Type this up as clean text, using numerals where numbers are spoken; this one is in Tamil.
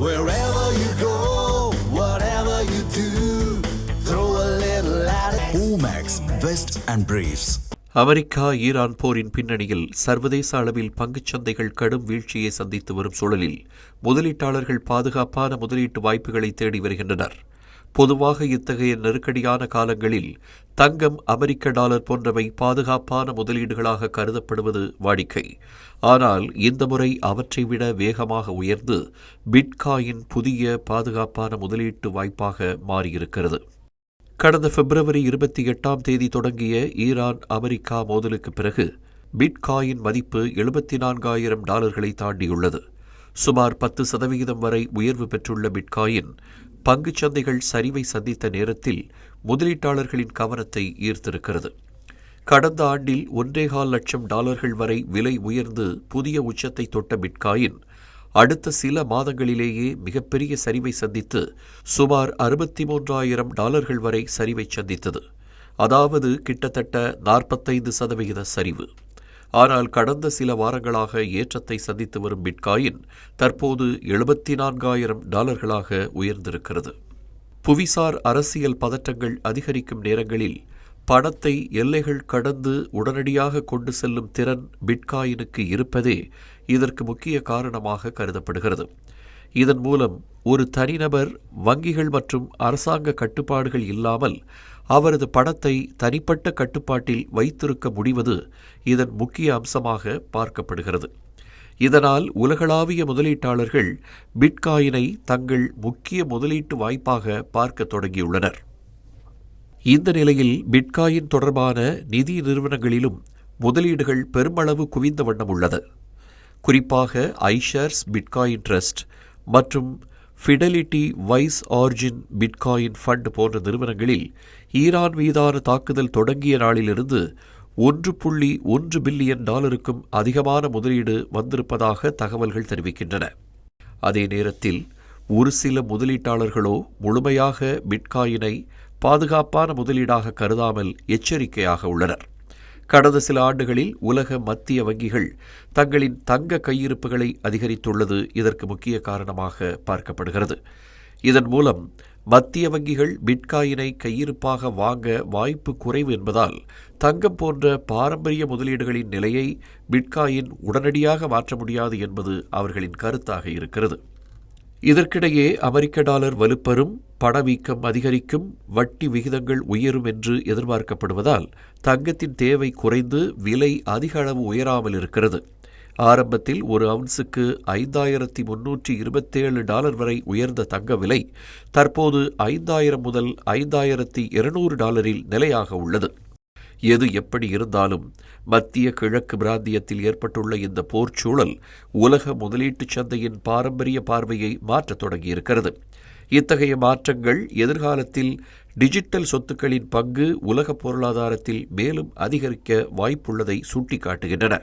Wherever you go, whatever you do, throw a little at it. Omax, Vest and Briefs. America Iran போரின் பின்னணியில் சர்வதேச அளவில் பங்குச் சந்தைகள் கடும் வீழ்ச்சியை சந்தித்து வரும் சூழலில் முதலீட்டாளர்கள் பாதுகாப்பான முதலீட்டு வாய்ப்புகளை தேடி வருகின்றனர். பொதுவாக இத்தகைய நெருக்கடியான காலங்களில் தங்கம், அமெரிக்க டாலர் போன்றவை பாதுகாப்பான முதலீடுகளாக கருதப்படுவது வாடிக்கை. ஆனால் இந்த முறை அவற்றை விட வேகமாக உயர்ந்து பிட்காயின் புதிய பாதுகாப்பான முதலீட்டு வாய்ப்பாக மாறியிருக்கிறது. கடந்த பிப்ரவரி 28 தொடங்கிய ஈரான் அமெரிக்கா மோதலுக்கு பிறகு பிட்காயின் மதிப்பு $74,000 தாண்டியுள்ளது. சுமார் 10% வரை உயர்வு பெற்றுள்ள பிட்காயின் பங்குச் சந்தைகள் சரிவை சந்தித்த நேரத்தில் முதலீட்டாளர்களின் கவனத்தை ஈர்த்திருக்கிறது. கடந்த ஆண்டில் $1.25 லட்சம் வரை விலை உயர்ந்து புதிய உச்சத்தை தொட்ட பிட்காயின் அடுத்த சில மாதங்களிலேயே மிகப்பெரிய சரிவை சந்தித்து சுமார் $63,000 வரை சரிவை சந்தித்தது. அதாவது கிட்டத்தட்ட 45% சரிவு. ஆனால் கடந்த சில வாரங்களாக ஏற்றத்தை சந்தித்து வரும் பிட்காயின் தற்போது $74,000 உயர்ந்திருக்கிறது. புவிசார் அரசியல் பதற்றங்கள் அதிகரிக்கும் நேரங்களில் பணத்தை எல்லைகள் கடந்து உடனடியாக கொண்டு செல்லும் திறன் பிட்காயினுக்கு இருப்பதே இதற்கு முக்கிய காரணமாக கருதப்படுகிறது. இதன் மூலம் ஒரு தனிநபர் வங்கிகள் மற்றும் அரசாங்க கட்டுப்பாடுகள் இல்லாமல் அவரது பணத்தை தனிப்பட்ட கட்டுப்பாட்டில் வைத்திருக்க முடிவது இதன் முக்கிய அம்சமாக பார்க்கப்படுகிறது. இதனால் உலகளாவிய முதலீட்டாளர்கள் பிட்காயினை தங்கள் முக்கிய முதலீட்டு வாய்ப்பாக பார்க்க தொடங்கியுள்ளனர். இந்த நிலையில் பிட்காயின் தொடர்பான நிதி நிறுவனங்களிலும் முதலீடுகள் பெருமளவு குவிந்த வண்ணம் உள்ளது. குறிப்பாக ஐஷர்ஸ் பிட்காயின் ட்ரஸ்ட் மற்றும் ஃபிடெலிட்டி வைஸ் ஆர்ஜின் பிட்காயின் ஃபண்ட் போன்ற நிறுவனங்களில் ஈரான் மீதான தாக்குதல் தொடங்கிய நாளிலிருந்து $1.1 பில்லியன் அதிகமான முதலீடு வந்திருப்பதாக தகவல்கள் தெரிவிக்கின்றன. அதே நேரத்தில் ஒரு சில முதலீட்டாளர்களோ முழுமையாக பிட்காயினை பாதுகாப்பான முதலீடாக கருதாமல் எச்சரிக்கையாக உள்ளனர். கடந்த சில ஆண்டுகளில் உலக மத்திய வங்கிகள் தங்களின் தங்க கையிருப்புகளை அதிகரித்துள்ளது இதற்கு முக்கிய காரணமாக பார்க்கப்படுகிறது. இதன் மூலம் மத்திய வங்கிகள் பிட்காயினை கையிருப்பாக வாங்க வாய்ப்பு குறைவு என்பதால் தங்கம் போன்ற பாரம்பரிய முதலீடுகளின் நிலையை பிட்காயின் உடனடியாக மாற்ற முடியாது என்பது அவர்களின் கருத்தாக இருக்கிறது. இதற்கிடையே அமெரிக்க டாலர் வலுப்பெறும், பணவீக்கம் அதிகரிக்கும், வட்டி விகிதங்கள் உயரும் என்று எதிர்பார்க்கப்படுவதால் தங்கத்தின் தேவை குறைந்து விலை அதிக அளவு உயராமல் இருக்கிறது. ஆரம்பத்தில் ஒரு அவுன்ஸுக்கு $5,327 வரை உயர்ந்த தங்க விலை தற்போது $5,000 முதல் $5,200 நிலையாக உள்ளது. எது எப்படி இருந்தாலும் மத்திய கிழக்கு பிராந்தியத்தில் ஏற்பட்டுள்ள இந்த போர்ச்சூழல் உலக முதலீட்டுச் சந்தையின் பாரம்பரிய பார்வையை மாற்றத் தொடங்கியிருக்கிறது. இத்தகைய மாற்றங்கள் எதிர்காலத்தில் டிஜிட்டல் சொத்துக்களின் பங்கு உலக பொருளாதாரத்தில் மேலும் அதிகரிக்க வாய்ப்புள்ளதை சுட்டிக்காட்டுகின்றன.